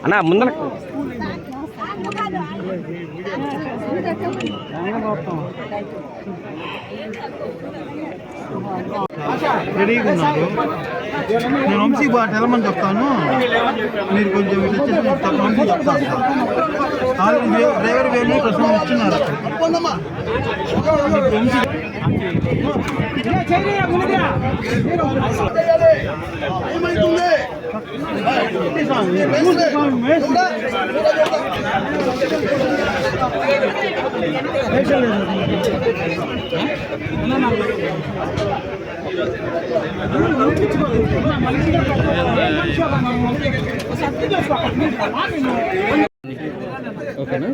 అన్నా ముందర రెడీగా ఉన్నారు. నేను వంశీ బాగా తెలమని చెప్తాను, మీరు కొంచెం వంశీ చెప్తాను సార్. డ్రైవర్ వేలు ప్రసంగం ఇస్తున్నారు. ఓకేనా?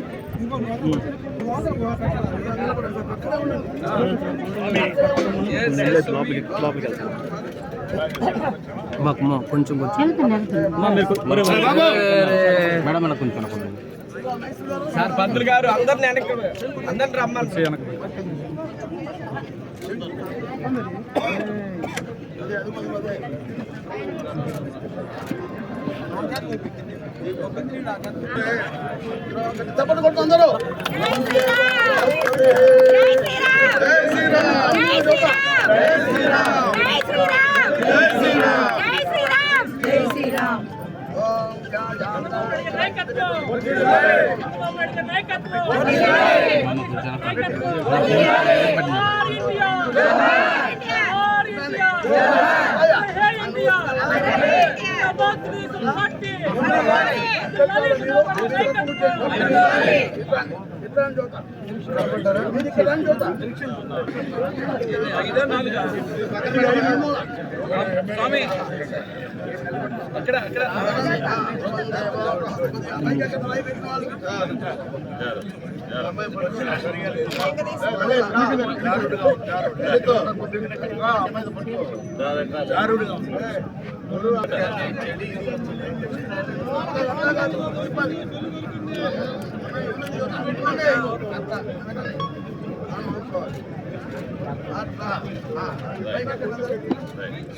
కొంచెం మేడం కొంచెం సార్ పంతులు గారు అందరిని రమ్మని తప్పని కొట్టు అందరూ.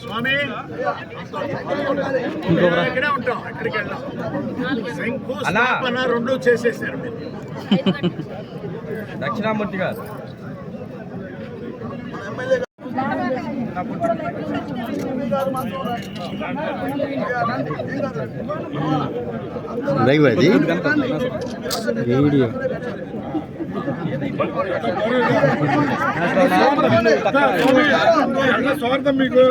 స్వామి ఇక్కడే ఉంటాం, ఎక్కడికి వెళ్ళాం. శంకుస్థాపన రెండు చేసేసారు మీరు. దక్షిణామూర్తి గారు వీడియో స్వార్థం మీకు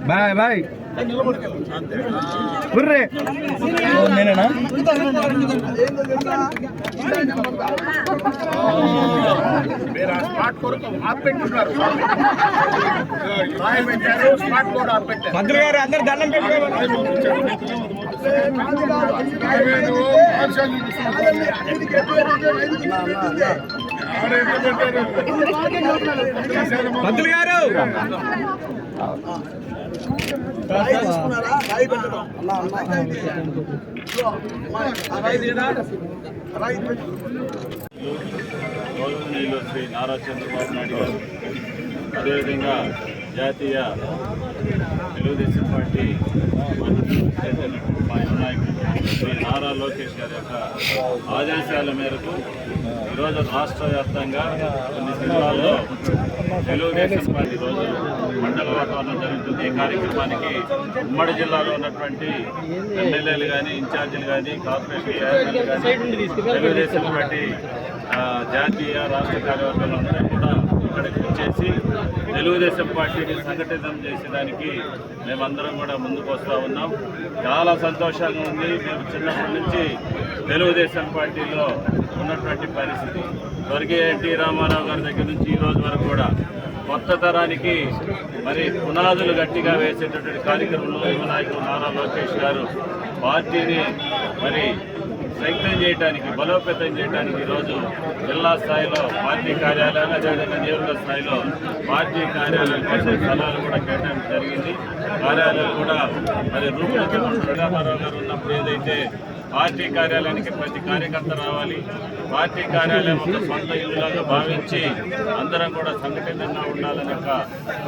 బాయ్ బాయ్ బుర్రే నేనేనా స్మార్ట్ కొరకు ఆపెట్టున్నారు. Smart board ఆపెట్టారు. మంత్రి గారు అందరు దండం పెట్టుకోవాలి. మంత్రి గారు గౌరవనీయులు శ్రీ నారా చంద్రబాబు నాయుడు గారు, అదేవిధంగా జాతీయ తెలుగుదేశం పార్టీ మా నాయకుడు శ్రీ నారా లోకేష్ గారి యొక్క ఆదేశాల మేరకు ఈరోజు రాష్ట్ర వ్యాప్తంగా కొన్ని జిల్లాల్లో తెలుగుదేశం పార్టీ రోజు మండల వాతావరణం జరుగుతుంది. ఈ కార్యక్రమానికి ఉమ్మడి జిల్లాలో ఉన్నటువంటి ఎమ్మెల్యేలు కానీ, ఇన్ఛార్జీలు కానీ, కార్పొరేషన్ చైర్మన్లు కానీ, తెలుగుదేశం పార్టీ జాతీయ రాష్ట్ర కార్యవర్గాలు అందరూ కూడా ఇక్కడికి వచ్చేసి తెలుగుదేశం పార్టీని సంఘటితం చేసేదానికి మేమందరం కూడా ముందుకు వస్తూ ఉన్నాం. చాలా సంతోషంగా ఉంది. మేము చిన్నప్పటి నుంచి తెలుగుదేశం పార్టీలో ఉన్నటువంటి పరిస్థితి, స్వర్గీయ ఎన్టీ రామారావు గారి దగ్గర నుంచి ఈ రోజు వరకు కూడా కొత్త తరానికి మరి పునాదులు గట్టిగా వేసేటటువంటి కార్యక్రమంలో యువ నాయకులు నారా లోకేష్ గారు పార్టీని మరి స్ట్రెంగ్తన్ చేయడానికి, బలోపేతం చేయడానికి ఈరోజు జిల్లా స్థాయిలో పార్టీ కార్యాలయాలు, అదేవిధంగా నియోజక స్థాయిలో పార్టీ కార్యాలయాల కోసం స్థలాలు కూడా కేటాయించడం జరిగింది. కార్యాలయాలు కూడా మరి రామారావు గారు ఉన్నప్పుడు ఏదైతే పార్టీ కార్యాలయానికి ప్రతి కార్యకర్త రావాలి, పార్టీ కార్యాలయం ఒక సొంత ఇల్లులాగా భావించి అందరం కూడా సంఘటితంగా ఉండాలని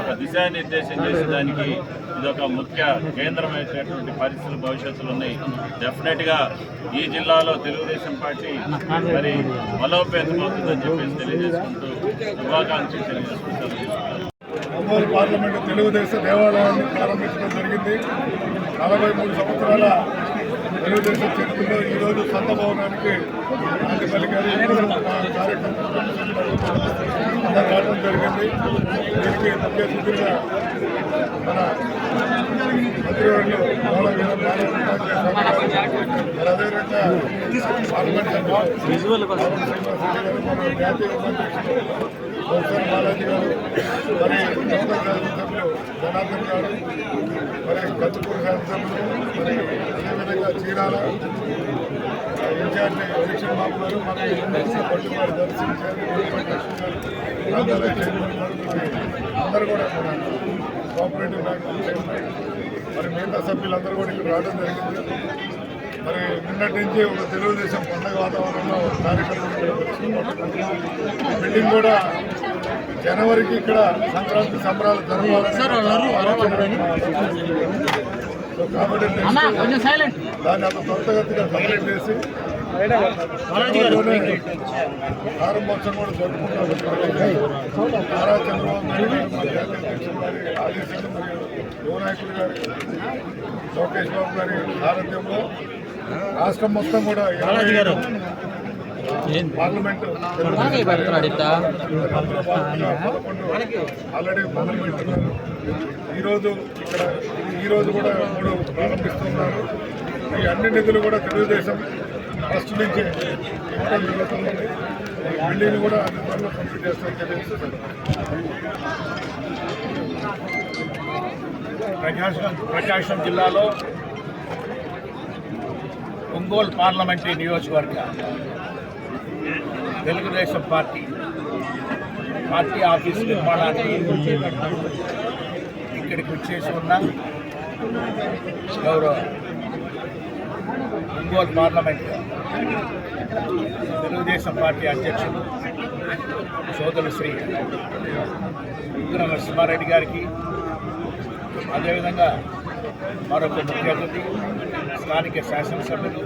ఒక దిశానిర్దేశం చేసేదానికి ఇదొక ముఖ్య కేంద్రమైనటువంటి పరిస్థితులు భవిష్యత్తులో ఉన్నాయి. డెఫినెట్గా ఈ జిల్లాలో తెలుగుదేశం పార్టీ మరి బలోపేతం అవుతుందని చెప్పేసి తెలియజేసుకుంటూ శుభాకాంక్షలు తెలియజేసుకుంటారు. ఒంగోలు పార్లమెంటు తెలుగుదేశం దేవాలయాన్ని ప్రారంభించడం జరిగింది. 43 సంవత్సరాల తెలుగుదేశం చరిత్రలో ఈరోజు సొంత భవనానికి నాంది పలికారు. కార్యక్రమం రావడం జరిగింది. దీనికి ముఖ్య అతిథిగా మన మంత్రివర్యులు అదేవిధంగా పార్లమెంట్ మన జాతీయ ఉపాధ్యక్షులు ప్రొఫెసర్ బాలాజీ గారు, మరి శాసనసభ్యులు జనార్దన్ గారు, మరి కత్తిపూర్ శాసనసభ్యులు, మరి అదేవిధంగా చీరాల ఇన్ఛార్జి ఎలక్షన్ బాబు గారు, మన పట్టువారి దర్శి అందరూ కూడా మన కోఆపరేటివ్ బ్యాంక్ చైర్మన్, మరి మిగతా సభ్యులందరూ కూడా ఇక్కడ రావడం జరిగింది. మరి నిన్నటి నుంచి ఒక తెలుగుదేశం పండుగ వాతావరణంలో కార్యక్రమం బిల్డింగ్ కూడా జనవరికి ఇక్కడ సంక్రాంతి సంబరాలు జరగాలని కాబట్టి దాన్ని అంత త్వరితగతిగా కంప్లీట్ చేసి ప్రారంభోత్సవం కూడా జరుపుకుంటారు. నారా చంద్రబాబు నాయుడు గారు, మా జాతీయ అధ్యక్షులు గారి ఆదేశాలు, మరియు యువ నాయకులు గారి లోకేష్ బాబు గారి సారథ్యంలో రాష్ట్రం మొత్తం కూడా పార్లమెంటు ఆల్రెడీ మొదలు పెడుతున్నారు. ఈరోజు కూడా 3 ప్రారంభిస్తున్నారు. ఈ అన్ని నిధులు కూడా తెలుగుదేశం ఫస్ట్ నుంచి ఇవ్వడం జరుగుతుంది. బిల్డింగ్ కూడా అన్ని త్వరలో కంప్లీట్ చేస్తారని తెలియజేస్తున్నారు. ప్రకాశం జిల్లాలో ఒంగోలు పార్లమెంటరీ నియోజకవర్గ తెలుగుదేశం పార్టీ ఆఫీసు నిర్మాణానికి ఇక్కడికి వచ్చేసి ఉన్న గౌరవ ఒంగోలు పార్లమెంట్ తెలుగుదేశం పార్టీ అధ్యక్షులు సోదరులు శ్రీ ఉగ్ర నరసింహారెడ్డి గారికి, అదేవిధంగా మరొక ముఖ్య అతిథి స్థానిక శాసనసభ్యులు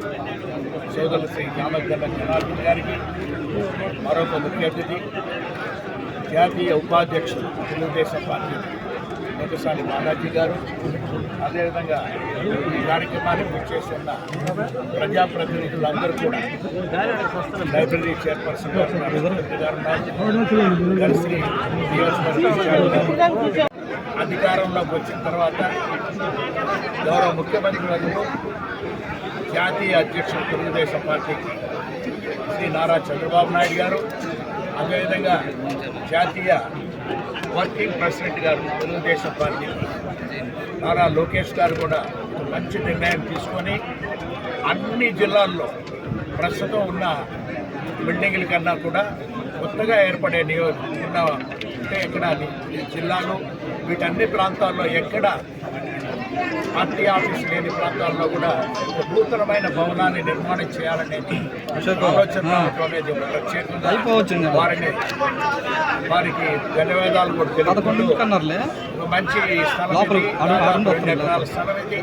సోదరులు శ్రీ జామగల్ల జనార్దన్ గారికి, మరొక ముఖ్య అతిథి జాతీయ ఉపాధ్యక్షులు తెలుగుదేశం పార్టీ మొదటిసారి బాలాజీ గారు, అదేవిధంగా ఈ కార్యక్రమానికి చేస్తున్న ప్రజాప్రతినిధులందరూ కూడా లైబ్రరీ చైర్పర్సన్ గారు అధికారంలోకి వచ్చిన తర్వాత గౌరవ ముఖ్యమంత్రి వర్యులు జాతీయ అధ్యక్షులు తెలుగుదేశం పార్టీకి శ్రీ నారా చంద్రబాబు నాయుడు గారు, అదేవిధంగా జాతీయ వర్కింగ్ ప్రెసిడెంట్ గారు తెలుగుదేశం పార్టీకి నారా లోకేష్ గారు కూడా మంచి నిర్ణయం తీసుకొని అన్ని జిల్లాల్లో ప్రస్తుతం ఉన్న బిల్డింగ్ల కన్నా కూడా కొత్తగా ఏర్పడే అంటే ఎక్కడ జిల్లాలు వీటన్ని ప్రాంతాల్లో ఎక్కడ పార్టీ ఆఫీస్ లేని ప్రాంతాల్లో కూడా ఒక నూతనమైన భవనాన్ని నిర్మాణం చేయాలనేది ఆలోచనలోనేది ప్రత్యేకంగా వారికి ధన్యవాదాలు కూడా తెలుపుకుంటూ మంచి స్థలం ఇది,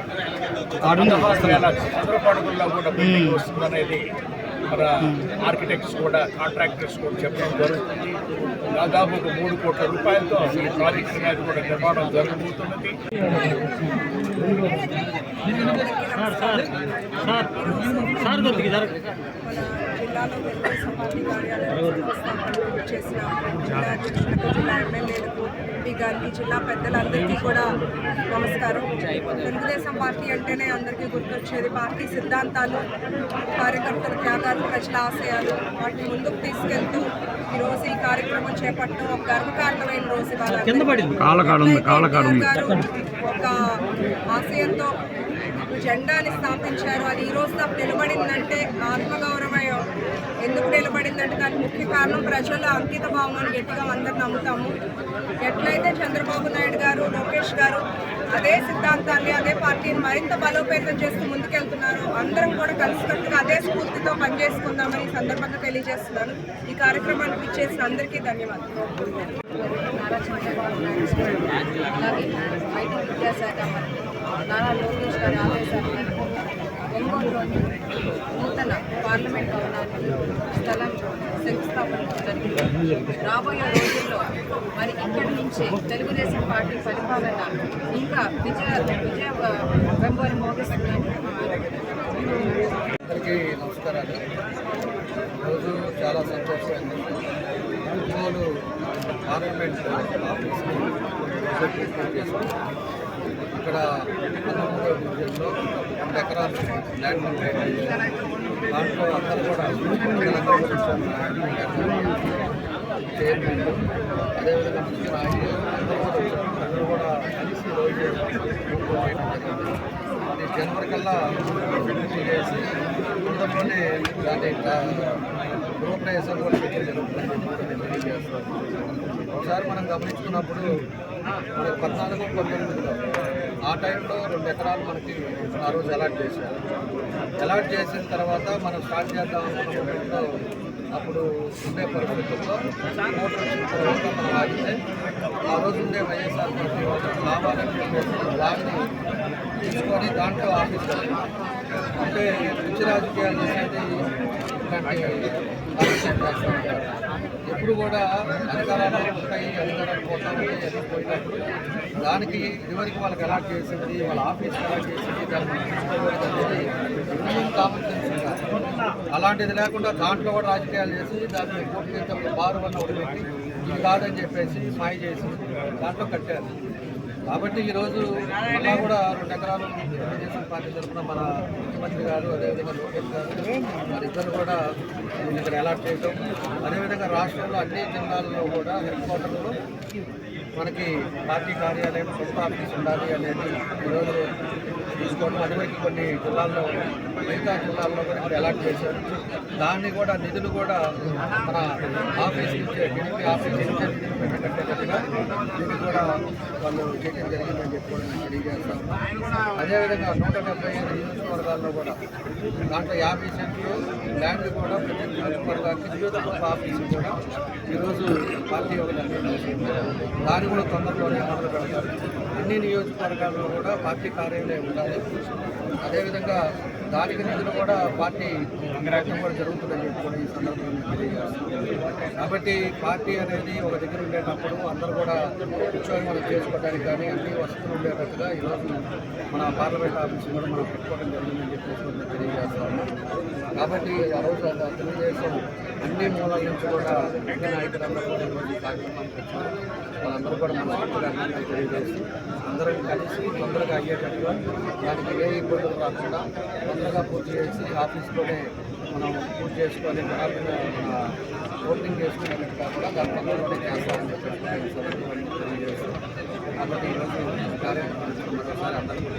16,000 చదరపడుగుల్లో కూడా బిల్డింగ్ వస్తుందనేది మన ఆర్కిటెక్ట్స్ కూడా కాంట్రాక్టర్స్ కూడా చెప్పడం జరుగుతుంది. దాదాపు ఒక 3 కోట్ల రూపాయలతో ఈ ప్రాజెక్ట్ అనేది కూడా నిర్మాణం జరగబోతున్నది. జిల్లాలో తెలుగుదేశం పార్టీ కార్యాలయం చేసిన జిల్లా అధ్యక్షులకు, జిల్లా ఎమ్మెల్యేలకు, ఎంపీ గారికి, జిల్లా పెద్దలందరికీ కూడా నమస్కారం. తెలుగుదేశం పార్టీ అంటేనే అందరికీ గుర్తొచ్చేది పార్టీ సిద్ధాంతాలు, కార్యకర్తల త్యాగాలు, ప్రజల ఆశయాలు. వాటిని ముందుకు తీసుకెళ్తూ ఈరోజు ఈ కార్యక్రమం చేపట్టడం ఒక గర్వకారణమైన రోజు. గారు ఒక ఆశయంతో జెండాని స్థాపించారు. అది ఈ రోజు నాకు నిలబడిందంటే ఆత్మగౌరవం ఎందుకు నిలబడిందంటే దానికి ముఖ్య కారణం ప్రజల అంకిత భావం అని గట్టిగా అందరు నమ్ముతాము. ఎట్లయితే చంద్రబాబు నాయుడు గారు, లోకేష్ గారు అదే సిద్ధాంతాన్ని, అదే పార్టీని మరింత బలోపేతం చేస్తూ ముందుకెళ్తున్నారు. అందరం కూడా కలిసికట్టుగా అదే స్ఫూర్తితో పనిచేసుకుందామని ఈ సందర్భంగా తెలియజేస్తున్నాను. ఈ కార్యక్రమానికి ఇచ్చేసిన అందరికీ ధన్యవాదాలు. నారా చంద్రబాబు నాయుడు అలాగే ఐటీ విద్యాశాఖ మంత్రి నారా లోకేష్ గారి ఆదేశాల మేరకు ఒంగోలులోని నూతన పార్లమెంట్ భవనానికి స్థలం శంకుస్థాపన జరిగింది. రాబోయే రోజుల్లో మరి ఇక్కడి నుంచి తెలుగుదేశం పార్టీ పరిపాలన ఇంకా విజయ వెంబడి మోగిస్తుందని. అందరికీ నమస్కారాలు. ఈరోజు చాలా సంతోషమైంది. ఒంగోలు పార్లమెంట్ ఆఫీస్ని విజిట్ చేశాం. ఇక్కడ 13వ డివిజన్లో 2 ఎకరాలు ల్యాండ్ దాంట్లో అందరూ కూడా చైర్మన్ అదేవిధంగా ముఖ్య నాయకులు అందరూ కూడా కలిసి రోజు ఈ జనవరి కల్లా పూర్తి చేసి తొందరలోనే దాని గృహప్రవేశం కూడా తెలియజేస్తాం. ఒకసారి మనం గమనించుకున్నప్పుడు మనకి 14-19లో ఆ టైంలో 2 ఎకరాలు మనకి ఆ రోజు అలాట్ చేశారు. అలాట్ చేసిన తర్వాత మనం స్టార్ట్ చేద్దాం అనుకున్నప్పుడు అప్పుడు ఉండే పరిస్థితుల్లో ఓటర్ వచ్చిన తర్వాత మనం ఆగితే ఆ రోజు ఉండే వైఎస్ఆర్ పార్టీ వాళ్ళు కావాలని చెప్పేసి దాన్ని తీసుకొని దాంట్లో ఆఫీస్ అంటే పిచ్చి రాజకీయాలు చేసేది ఇలాంటి రాజకీయం చేస్తూ ఉంటారు. ఎప్పుడు కూడా అధికారాలు ఉంటాయి, అధికారాలు పోతా ఉంటాయి. అది పోయినప్పుడు దానికి ఇదివరకు వాళ్ళకి అలాట్ చేసింది, వాళ్ళ ఆఫీస్కి అలాట్ చేసింది, దాన్ని తీసుకోవాలి అనేది కామన్ సెన్స్ ఉండాలి. అలాంటిది లేకుండా దాంట్లో కూడా రాజకీయాలు చేసి దాన్ని పూర్తి బారు వల్ల పెట్టి ఇది కాదని చెప్పేసి మాయ చేసి దాంట్లో కట్టారు. కాబట్టి ఈరోజు అలా కూడా 2 ఎకరాలు తెలుగుదేశం పార్టీ తరఫున మన ముఖ్యమంత్రి గారు అదేవిధంగా లోకేష్ గారు వారిద్దరు కూడా ఇక్కడ అలాట్ చేయడం, అదేవిధంగా రాష్ట్రంలో అన్ని జిల్లాల్లో కూడా హెడ్ క్వార్టర్లో మనకి పార్టీ కార్యాలయం సొంత ఆఫీస్ ఉండాలి అనేది ఈరోజు తీసుకోవడం. అటువైపు కొన్ని జిల్లాల్లో మిగతా జిల్లాల్లో కూడా ఇక్కడ అలాట్ చేశారు. దాన్ని కూడా నిధులు కూడా మన ఆఫీస్ నుంచే టీడీపీ ఆఫీస్ నుంచే నిధులు పెట్టేటట్టుగా దీన్ని కూడా వాళ్ళు చేయడం జరిగిందని చెప్పుకోవడం తెలియజేస్తాం. అదేవిధంగా 175 నియోజకవర్గాల్లో కూడా దాంట్లో 50 సెంట్లు ల్యాండ్ కూడా ప్రతి నియోజకవర్గానికి నియోజకవర్గ ఆఫీసు కూడా ఈరోజు పార్టీ ఒక నిర్ణయం చేసింది. దాన్ని కూడా తొందరలోనే మొదలు పెడతారు. అన్ని నియోజకవర్గాల్లో కూడా పార్టీ కార్యాలయం ఉండాలి. అదేవిధంగా దానికి నిధులు కూడా పార్టీ ప్రయత్నం కూడా జరుగుతుందని చెప్పి కూడా ఈ సందర్భంగా తెలియజేస్తాం. కాబట్టి పార్టీ అనేది ఒక దగ్గర ఉండేటప్పుడు అందరూ కూడా కూర్చొని మనం చేసుకోవడానికి కానీ అన్ని వసతులు ఉండేటట్టుగా ఈరోజు మన పార్లమెంట్ ఆఫీస్ కూడా మనం పెట్టుకోవడం జరిగిందని చెప్పేసి కూడా తెలియజేస్తాము. కాబట్టి ఆ రోజు తెలుగుదేశం అన్ని మూలాల నుంచి కూడా ముఖ్య నాయకులందరూ కూడా ఈరోజు ఈ కార్యక్రమానికి వచ్చారు. వాళ్ళందరూ కూడా మన తెలియజేసి అందరం కలిసి తొందరగా అయ్యేటట్టుగా దానికి ఏ ఇబ్బందులు రాకుండా తొందరగా పూర్తి చేసి ఆఫీస్లోనే మనం పూర్తి చేసుకొని మన ఓటింగ్ చేసుకునేటట్టుగా కూడా దాని తొందరలోనే చేస్తామని చెప్పి తెలియజేస్తాం. కాబట్టి ఈరోజు కార్యక్రమం మరోసారి అందరికీ